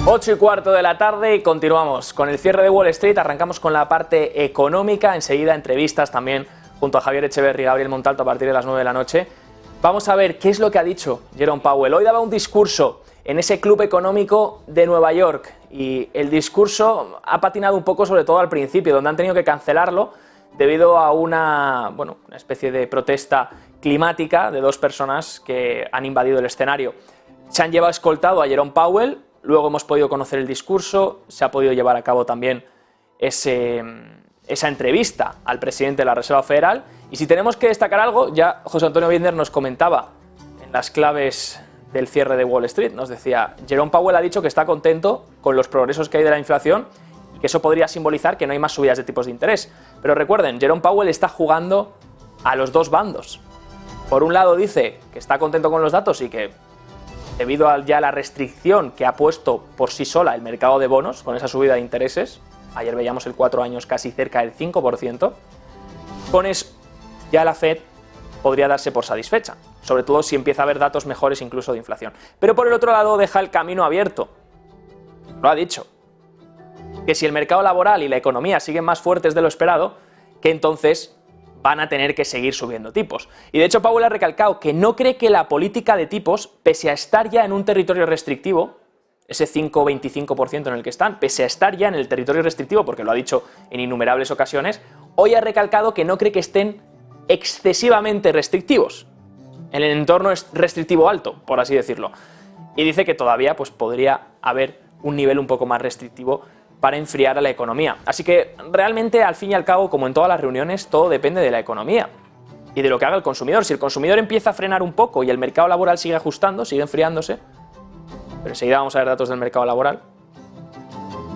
8:15 de la tarde y continuamos con el cierre de Wall Street. Arrancamos con la parte económica, enseguida entrevistas también junto a Javier Echeverri y Gabriel Montalto a partir de las 9 de la noche. Vamos a ver qué es lo que ha dicho Jerome Powell. Hoy daba un discurso en ese club económico de Nueva York y el discurso ha patinado un poco, sobre todo al principio, donde han tenido que cancelarlo debido a una especie de protesta climática de dos personas que han invadido el escenario. Se han llevado escoltado a Jerome Powell. Luego hemos podido conocer el discurso, se ha podido llevar a cabo también esa entrevista al presidente de la Reserva Federal. Y si tenemos que destacar algo, ya José Antonio Binder nos comentaba en las claves del cierre de Wall Street. Nos decía, Jerome Powell ha dicho que está contento con los progresos que hay de la inflación y que eso podría simbolizar que no hay más subidas de tipos de interés. Pero recuerden, Jerome Powell está jugando a los dos bandos. Por un lado dice que está contento con los datos y que debido a ya la restricción que ha puesto por sí sola el mercado de bonos con esa subida de intereses, ayer veíamos el 4 años casi cerca del 5%, con eso ya la Fed podría darse por satisfecha, sobre todo si empieza a haber datos mejores incluso de inflación. Pero por el otro lado deja el camino abierto, lo ha dicho, que si el mercado laboral y la economía siguen más fuertes de lo esperado, que entonces van a tener que seguir subiendo tipos. Y de hecho Powell ha recalcado que no cree que la política de tipos, pese a estar ya en un territorio restrictivo, ese 5,25% en el que están, pese a estar ya en el territorio restrictivo, porque lo ha dicho en innumerables ocasiones, hoy ha recalcado que no cree que estén excesivamente restrictivos, en el entorno restrictivo alto, por así decirlo. Y dice que todavía podría haber un nivel un poco más restrictivo para enfriar a la economía. Así que realmente, al fin y al cabo, como en todas las reuniones, todo depende de la economía y de lo que haga el consumidor. Si el consumidor empieza a frenar un poco y el mercado laboral sigue ajustando, sigue enfriándose, pero enseguida vamos a ver datos del mercado laboral,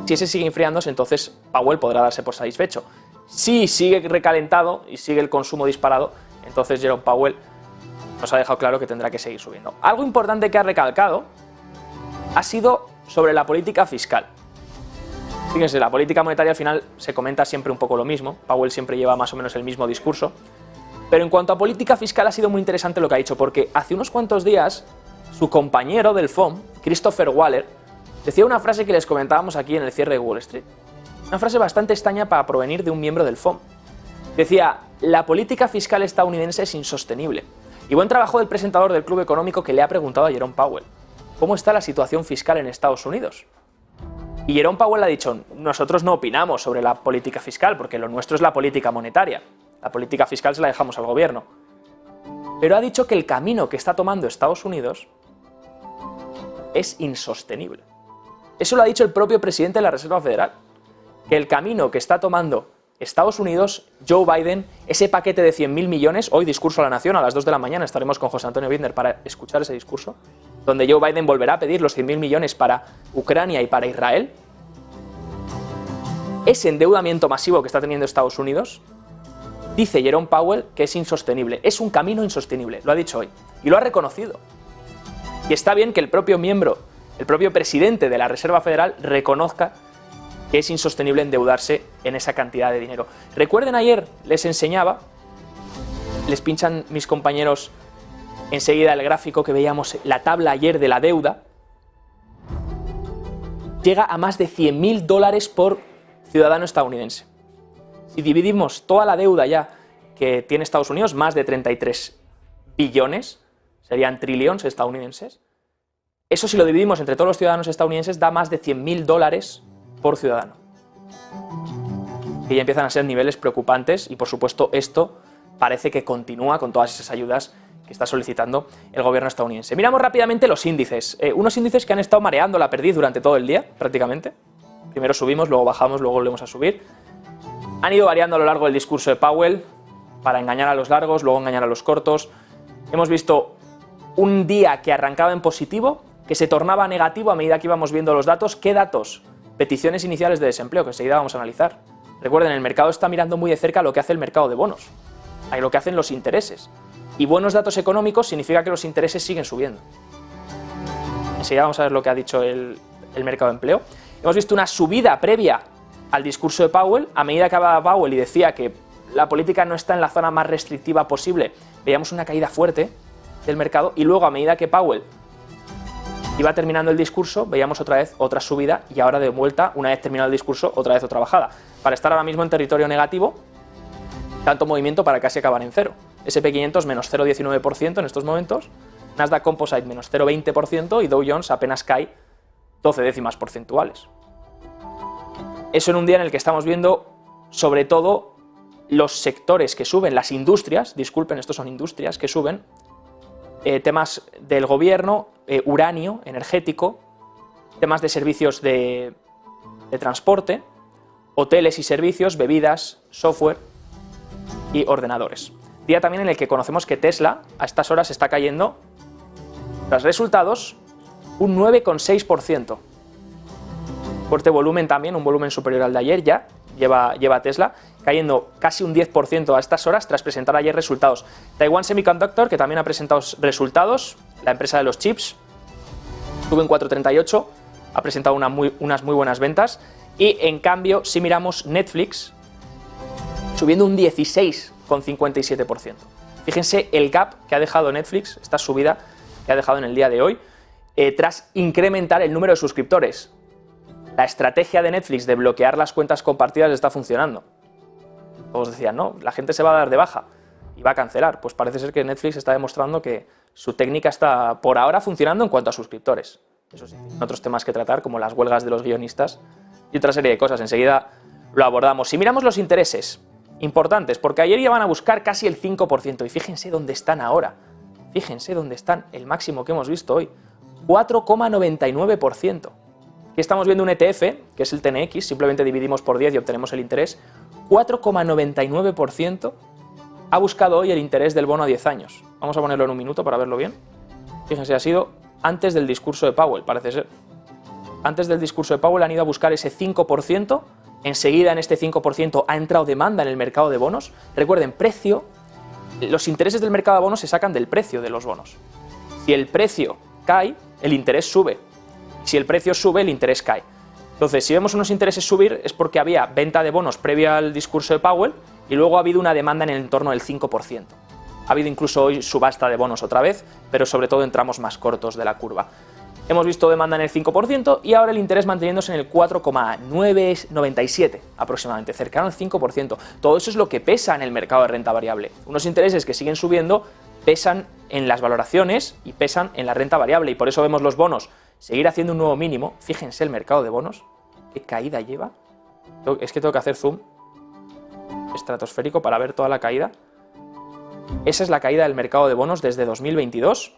si ese sigue enfriándose, entonces Powell podrá darse por satisfecho. Si sigue recalentado y sigue el consumo disparado, entonces Jerome Powell nos ha dejado claro que tendrá que seguir subiendo. Algo importante que ha recalcado ha sido sobre la política fiscal. Fíjense, la política monetaria al final se comenta siempre un poco lo mismo, Powell siempre lleva más o menos el mismo discurso, pero en cuanto a política fiscal ha sido muy interesante lo que ha dicho, porque hace unos cuantos días su compañero del FOMC, Christopher Waller, decía una frase que les comentábamos aquí en el cierre de Wall Street, una frase bastante extraña para provenir de un miembro del FOMC. Decía, la política fiscal estadounidense es insostenible. Y buen trabajo del presentador del Club Económico que le ha preguntado a Jerome Powell, ¿cómo está la situación fiscal en Estados Unidos? Y Jerome Powell ha dicho, nosotros no opinamos sobre la política fiscal, porque lo nuestro es la política monetaria. La política fiscal se la dejamos al gobierno. Pero ha dicho que el camino que está tomando Estados Unidos es insostenible. Eso lo ha dicho el propio presidente de la Reserva Federal. Que el camino que está tomando Estados Unidos, Joe Biden, ese paquete de 100.000 millones, hoy discurso a la nación, a las 2 de la mañana estaremos con José Antonio Binder para escuchar ese discurso, donde Joe Biden volverá a pedir los 100.000 millones para Ucrania y para Israel. Ese endeudamiento masivo que está teniendo Estados Unidos, dice Jerome Powell que es insostenible, es un camino insostenible, lo ha dicho hoy, y lo ha reconocido. Y está bien que el propio presidente de la Reserva Federal reconozca que es insostenible endeudarse en esa cantidad de dinero. Recuerden, ayer les enseñaba, les pinchan mis compañeros enseguida el gráfico que veíamos, la tabla ayer de la deuda, llega a más de $100.000 por ciudadano estadounidense. Si dividimos toda la deuda ya que tiene Estados Unidos, más de 33 billones, serían trillones estadounidenses, eso si lo dividimos entre todos los ciudadanos estadounidenses da más de $100.000 por ciudadano. Y ya empiezan a ser niveles preocupantes y por supuesto esto parece que continúa con todas esas ayudas que está solicitando el gobierno estadounidense. Miramos rápidamente los índices, unos índices que han estado mareando la perdiz durante todo el día prácticamente. Primero subimos, luego bajamos, luego volvemos a subir. Han ido variando a lo largo del discurso de Powell para engañar a los largos, luego engañar a los cortos. Hemos visto un día que arrancaba en positivo, que se tornaba negativo a medida que íbamos viendo los datos. ¿Qué datos? Peticiones iniciales de desempleo, que enseguida vamos a analizar. Recuerden, el mercado está mirando muy de cerca lo que hace el mercado de bonos, a lo que hacen los intereses. Y buenos datos económicos significa que los intereses siguen subiendo. Enseguida vamos a ver lo que ha dicho el mercado de empleo. Hemos visto una subida previa al discurso de Powell. A medida que hablaba Powell y decía que la política no está en la zona más restrictiva posible, veíamos una caída fuerte del mercado. Y luego, a medida que Powell Iba terminando el discurso, veíamos otra vez otra subida y ahora de vuelta, una vez terminado el discurso, otra vez otra bajada. Para estar ahora mismo en territorio negativo, tanto movimiento para casi acabar en cero. SP500 menos 0,19% en estos momentos, Nasdaq Composite menos 0,20% y Dow Jones apenas cae 12 décimas porcentuales. Eso en un día en el que estamos viendo, sobre todo, los sectores que suben, las industrias, disculpen, estos son industrias que suben, temas del gobierno, uranio, energético, temas de servicios de transporte, hoteles y servicios, bebidas, software y ordenadores. Día también en el que conocemos que Tesla a estas horas está cayendo, tras resultados, un 9,6%. Fuerte volumen también, un volumen superior al de ayer ya, lleva Tesla, cayendo casi un 10% a estas horas tras presentar ayer resultados. Taiwan Semiconductor, que también ha presentado resultados, la empresa de los chips, sube en 4,38, ha presentado unas muy buenas ventas, y en cambio, si miramos Netflix, subiendo un 16,57%. Fíjense el gap que ha dejado Netflix, esta subida que ha dejado en el día de hoy, tras incrementar el número de suscriptores. La estrategia de Netflix de bloquear las cuentas compartidas está funcionando. Todos decían, no, la gente se va a dar de baja y va a cancelar. Pues parece ser que Netflix está demostrando que su técnica está por ahora funcionando en cuanto a suscriptores. Eso sí, tienen otros temas que tratar, como las huelgas de los guionistas y otra serie de cosas. Enseguida lo abordamos. Si miramos los intereses, importantes, porque ayer iban a buscar casi el 5%, y fíjense dónde están ahora. Fíjense dónde están, el máximo que hemos visto hoy, 4,99%. Aquí estamos viendo un ETF, que es el TNX, simplemente dividimos por 10 y obtenemos el interés. 4,99% ha buscado hoy el interés del bono a 10 años. Vamos a ponerlo en un minuto para verlo bien. Fíjense, ha sido antes del discurso de Powell, parece ser. Antes del discurso de Powell han ido a buscar ese 5%, enseguida en este 5% ha entrado demanda en el mercado de bonos. Recuerden, precio, los intereses del mercado de bonos se sacan del precio de los bonos. Si el precio cae, el interés sube. Si el precio sube, el interés cae. Entonces, si vemos unos intereses subir, es porque había venta de bonos previa al discurso de Powell y luego ha habido una demanda en el entorno del 5%. Ha habido incluso hoy subasta de bonos otra vez, pero sobre todo en tramos más cortos de la curva. Hemos visto demanda en el 5% y ahora el interés manteniéndose en el 4,997 aproximadamente, cercano al 5%. Todo eso es lo que pesa en el mercado de renta variable. Unos intereses que siguen subiendo pesan en las valoraciones y pesan en la renta variable, y por eso vemos los bonos seguir haciendo un nuevo mínimo. Fíjense el mercado de bonos, qué caída lleva. Es que tengo que hacer zoom estratosférico para ver toda la caída. Esa es la caída del mercado de bonos desde 2022.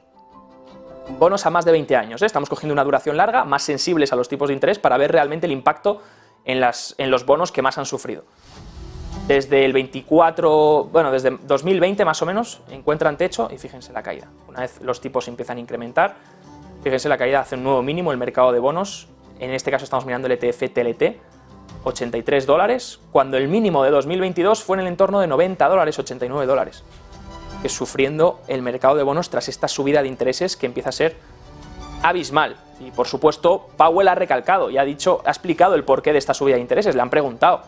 Bonos a más de 20 años, ¿eh? Estamos cogiendo una duración larga, más sensibles a los tipos de interés para ver realmente el impacto en los bonos que más han sufrido. Desde el 24, bueno, desde 2020 más o menos, encuentran techo y fíjense la caída. Una vez los tipos empiezan a incrementar, fíjense la caída, hace un nuevo mínimo el mercado de bonos. En este caso estamos mirando el ETF TLT, $83, cuando el mínimo de 2022 fue en el entorno de $90, $89. Que sufriendo el mercado de bonos tras esta subida de intereses que empieza a ser abismal. Y por supuesto, Powell ha recalcado y ha explicado el porqué de esta subida de intereses. Le han preguntado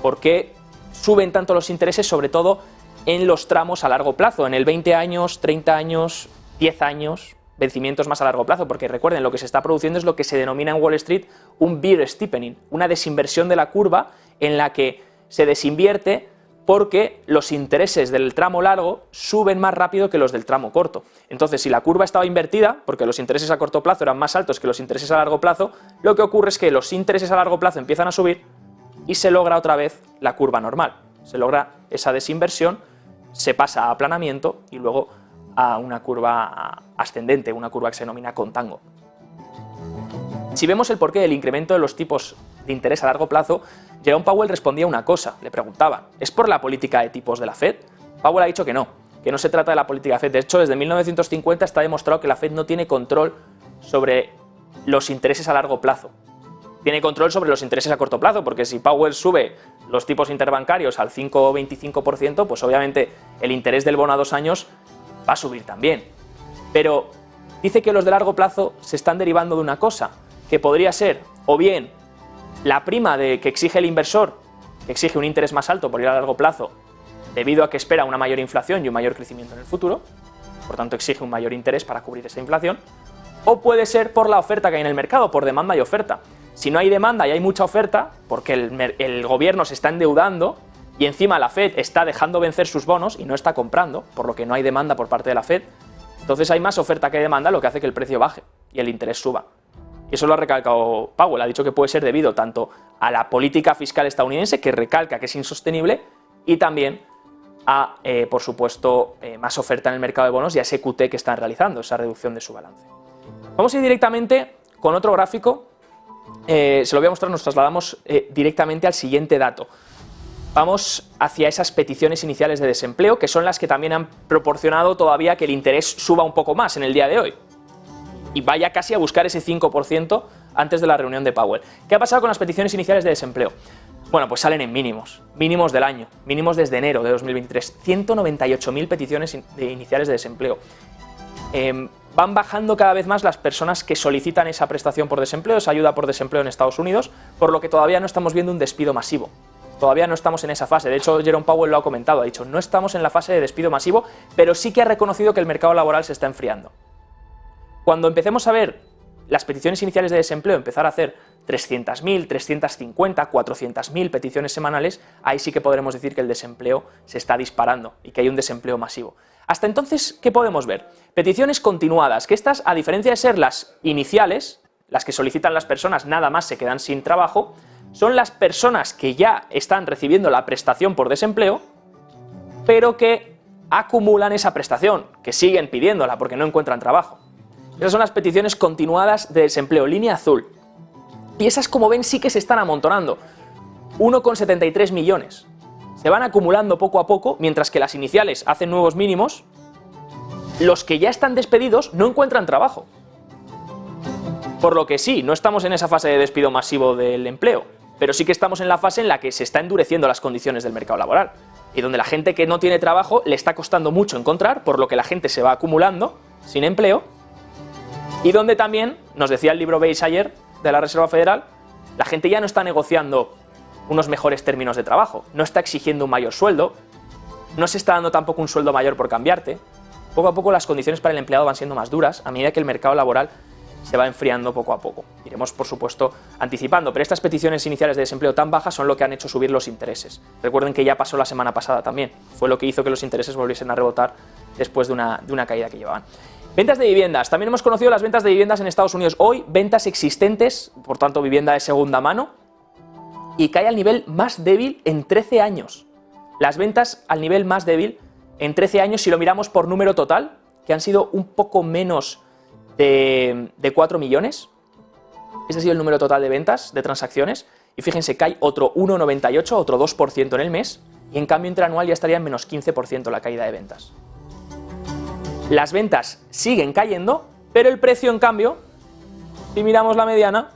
por qué suben tanto los intereses, sobre todo en los tramos a largo plazo, en el 20 años, 30 años, 10 años, vencimientos más a largo plazo, porque recuerden, lo que se está produciendo es lo que se denomina en Wall Street un bear steepening, una desinversión de la curva en la que se desinvierte porque los intereses del tramo largo suben más rápido que los del tramo corto. Entonces, si la curva estaba invertida, porque los intereses a corto plazo eran más altos que los intereses a largo plazo, lo que ocurre es que los intereses a largo plazo empiezan a subir y se logra otra vez la curva normal. Se logra esa desinversión, se pasa a aplanamiento y luego a una curva ascendente, una curva que se denomina contango. Si vemos el porqué del incremento de los tipos de interés a largo plazo, Jerome Powell respondía una cosa, le preguntaban, ¿es por la política de tipos de la Fed? Powell ha dicho que no se trata de la política de Fed. De hecho, desde 1950 está demostrado que la Fed no tiene control sobre los intereses a largo plazo. Tiene control sobre los intereses a corto plazo, porque si Powell sube los tipos interbancarios al 5 o 25%, pues obviamente el interés del bono a 2 años va a subir también. Pero dice que los de largo plazo se están derivando de una cosa, que podría ser o bien la prima que exige el inversor, que exige un interés más alto por ir a largo plazo, debido a que espera una mayor inflación y un mayor crecimiento en el futuro, por tanto exige un mayor interés para cubrir esa inflación, o puede ser por la oferta que hay en el mercado, por demanda y oferta. Si no hay demanda y hay mucha oferta, porque el gobierno se está endeudando y encima la Fed está dejando vencer sus bonos y no está comprando, por lo que no hay demanda por parte de la Fed, entonces hay más oferta que demanda, lo que hace que el precio baje y el interés suba. Y eso lo ha recalcado Powell, ha dicho que puede ser debido tanto a la política fiscal estadounidense, que recalca que es insostenible, y también a, por supuesto, más oferta en el mercado de bonos y a ese QT que están realizando, esa reducción de su balance. Vamos a ir directamente con otro gráfico, se lo voy a mostrar, nos trasladamos directamente al siguiente dato. Vamos hacia esas peticiones iniciales de desempleo, que son las que también han proporcionado todavía que el interés suba un poco más en el día de hoy y vaya casi a buscar ese 5% antes de la reunión de Powell. ¿Qué ha pasado con las peticiones iniciales de desempleo? Bueno, pues salen en mínimos del año, mínimos desde enero de 2023, 198.000 peticiones iniciales de desempleo. Van bajando cada vez más las personas que solicitan esa prestación por desempleo, esa ayuda por desempleo en Estados Unidos, por lo que todavía no estamos viendo un despido masivo. Todavía no estamos en esa fase. De hecho, Jerome Powell lo ha comentado, ha dicho, no estamos en la fase de despido masivo, pero sí que ha reconocido que el mercado laboral se está enfriando. Cuando empecemos a ver las peticiones iniciales de desempleo empezar a hacer 300.000, 350, 400.000 peticiones semanales, ahí sí que podremos decir que el desempleo se está disparando y que hay un desempleo masivo. Hasta entonces, ¿qué podemos ver? Peticiones continuadas, que estas, a diferencia de ser las iniciales, las que solicitan las personas nada más se quedan sin trabajo, son las personas que ya están recibiendo la prestación por desempleo, pero que acumulan esa prestación, que siguen pidiéndola porque no encuentran trabajo. Esas son las peticiones continuadas de desempleo, línea azul. Y esas, como ven, sí que se están amontonando. 1,73 millones. Se van acumulando poco a poco, mientras que las iniciales hacen nuevos mínimos. Los que ya están despedidos no encuentran trabajo. Por lo que sí, no estamos en esa fase de despido masivo del empleo, pero sí que estamos en la fase en la que se está endureciendo las condiciones del mercado laboral. Y donde la gente que no tiene trabajo le está costando mucho encontrar, por lo que la gente se va acumulando sin empleo. Y donde también, nos decía el libro Bayes ayer, de la Reserva Federal, la gente ya no está negociando unos mejores términos de trabajo, no está exigiendo un mayor sueldo, no se está dando tampoco un sueldo mayor por cambiarte. Poco a poco las condiciones para el empleado van siendo más duras a medida que el mercado laboral se va enfriando poco a poco. Iremos, por supuesto, anticipando, pero estas peticiones iniciales de desempleo tan bajas son lo que han hecho subir los intereses. Recuerden que ya pasó la semana pasada también, fue lo que hizo que los intereses volviesen a rebotar después de una caída que llevaban. Ventas de viviendas. También hemos conocido las ventas de viviendas en Estados Unidos. Hoy, ventas existentes, por tanto, vivienda de segunda mano, y cae al nivel más débil en 13 años. Las ventas al nivel más débil en 13 años, si lo miramos por número total, que han sido un poco menos de 4 millones. Ese ha sido el número total de ventas, de transacciones, y fíjense, cae otro 1,98, otro 2% en el mes, y en cambio interanual ya estaría en menos 15% la caída de ventas. Las ventas siguen cayendo, pero el precio, en cambio, si miramos la mediana,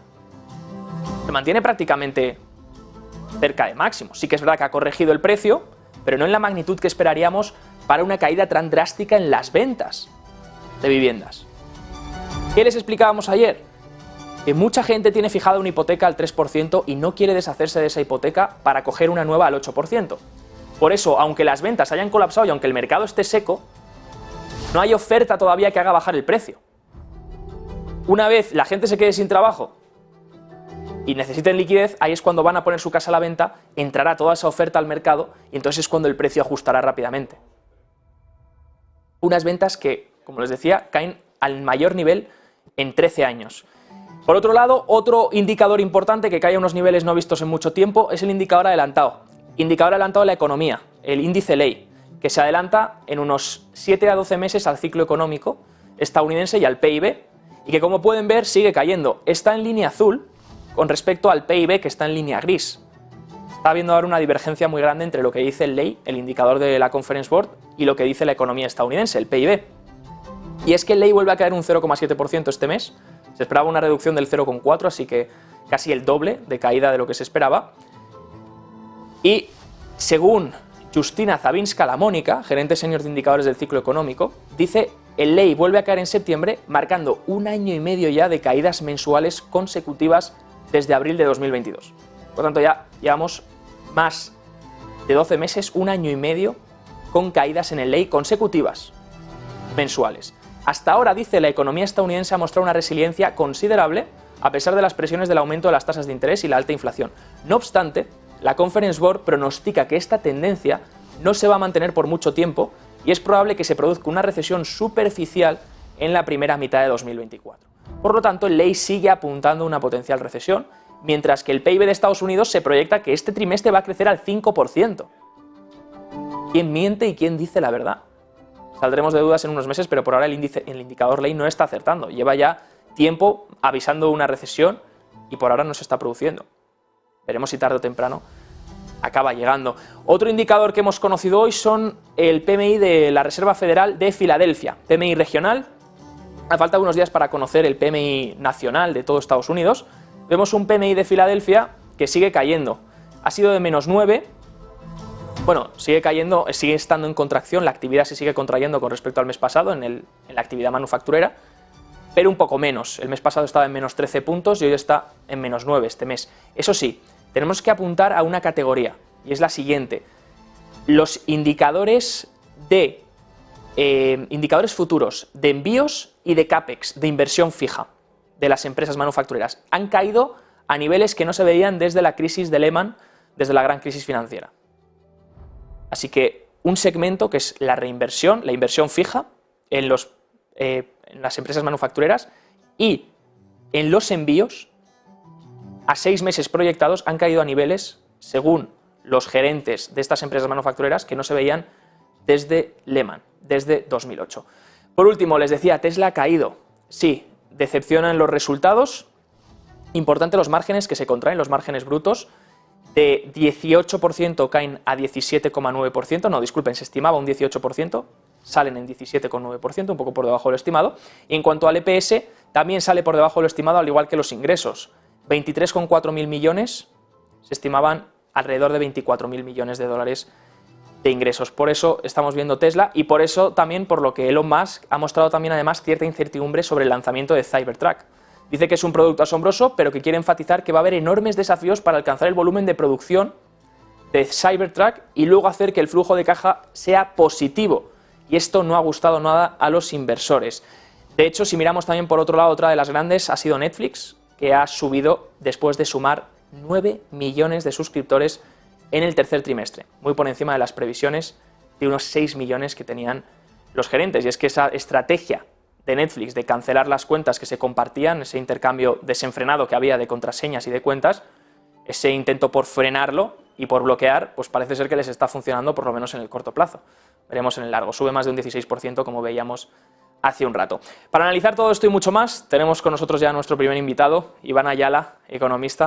se mantiene prácticamente cerca de máximo. Sí que es verdad que ha corregido el precio, pero no en la magnitud que esperaríamos para una caída tan drástica en las ventas de viviendas. ¿Qué les explicábamos ayer? Que mucha gente tiene fijada una hipoteca al 3% y no quiere deshacerse de esa hipoteca para coger una nueva al 8%. Por eso, aunque las ventas hayan colapsado y aunque el mercado esté seco, no hay oferta todavía que haga bajar el precio. Una vez la gente se quede sin trabajo y necesiten liquidez, ahí es cuando van a poner su casa a la venta, entrará toda esa oferta al mercado y entonces es cuando el precio ajustará rápidamente. Unas ventas que, como les decía, caen al mayor nivel en 13 años. Por otro lado, otro indicador importante que cae a unos niveles no vistos en mucho tiempo es el indicador adelantado. Indicador adelantado de la economía, el índice Ley, que se adelanta en unos 7 a 12 meses al ciclo económico estadounidense y al PIB, y que, como pueden ver, sigue cayendo. Está en línea azul con respecto al PIB, que está en línea gris. Está habiendo ahora una divergencia muy grande entre lo que dice el Ley, el indicador de la Conference Board, y lo que dice la economía estadounidense, el PIB. Y es que el Ley vuelve a caer un 0,7% este mes. Se esperaba una reducción del 0,4%, así que casi el doble de caída de lo que se esperaba. Y según Justina Zabinska-Lamónica, gerente senior de indicadores del ciclo económico, dice: el Ley vuelve a caer en septiembre, marcando un año y medio ya de caídas mensuales consecutivas desde abril de 2022. Por tanto, ya llevamos más de 12 meses, un año y medio, con caídas en el Ley consecutivas mensuales. Hasta ahora, dice, la economía estadounidense ha mostrado una resiliencia considerable a pesar de las presiones del aumento de las tasas de interés y la alta inflación. No obstante, la Conference Board pronostica que esta tendencia no se va a mantener por mucho tiempo y es probable que se produzca una recesión superficial en la primera mitad de 2024. Por lo tanto, el ley sigue apuntando a una potencial recesión, mientras que el PIB de Estados Unidos se proyecta que este trimestre va a crecer al 5%. ¿Quién miente y quién dice la verdad? Saldremos de dudas en unos meses, pero por ahora el indicador ley no está acertando. Lleva ya tiempo avisando una recesión y por ahora no se está produciendo. Veremos si tarde o temprano acaba llegando. Otro indicador que hemos conocido hoy son el PMI de la Reserva Federal de Filadelfia, PMI regional. A falta de unos días para conocer el PMI nacional de todo Estados Unidos. Vemos un PMI de Filadelfia que sigue cayendo. Ha sido de -9. Bueno, sigue cayendo, sigue estando en contracción, la actividad se sigue contrayendo con respecto al mes pasado en la actividad manufacturera, pero un poco menos. El mes pasado estaba en -13 puntos y hoy está en -9 este mes. Eso sí, tenemos que apuntar a una categoría, y es la siguiente. Los indicadores futuros de envíos y de CAPEX, de inversión fija, de las empresas manufactureras, han caído a niveles que no se veían desde la crisis de Lehman, desde la gran crisis financiera. Así que un segmento que es la reinversión, la inversión fija en las empresas manufactureras y en los envíos, a 6 meses proyectados han caído a niveles, según los gerentes de estas empresas manufactureras, que no se veían desde Lehman, desde 2008. Por último, les decía, Tesla ha caído. Sí, decepcionan los resultados. Importante los márgenes que se contraen, los márgenes brutos. De 18% caen a 17,9%, no, disculpen, se estimaba un 18%, salen en 17,9%, un poco por debajo de lo estimado. Y en cuanto al EPS, también sale por debajo de lo estimado, al igual que los ingresos. 23,4 mil millones, se estimaban alrededor de 24.000 millones de dólares de ingresos. Por eso estamos viendo Tesla y por eso también por lo que Elon Musk ha mostrado también además cierta incertidumbre sobre el lanzamiento de Cybertruck. Dice que es un producto asombroso, pero que quiere enfatizar que va a haber enormes desafíos para alcanzar el volumen de producción de Cybertruck y luego hacer que el flujo de caja sea positivo. Y esto no ha gustado nada a los inversores. De hecho, si miramos también por otro lado, otra de las grandes ha sido Netflix, que ha subido después de sumar 9 millones de suscriptores en el tercer trimestre, muy por encima de las previsiones de unos 6 millones que tenían los gerentes. Y es que esa estrategia de Netflix de cancelar las cuentas que se compartían, ese intercambio desenfrenado que había de contraseñas y de cuentas, ese intento por frenarlo y por bloquear, pues parece ser que les está funcionando por lo menos en el corto plazo. Veremos en el largo, sube más de un 16% como veíamos hace un rato. Para analizar todo esto y mucho más, tenemos con nosotros ya a nuestro primer invitado, Iván Ayala, economista.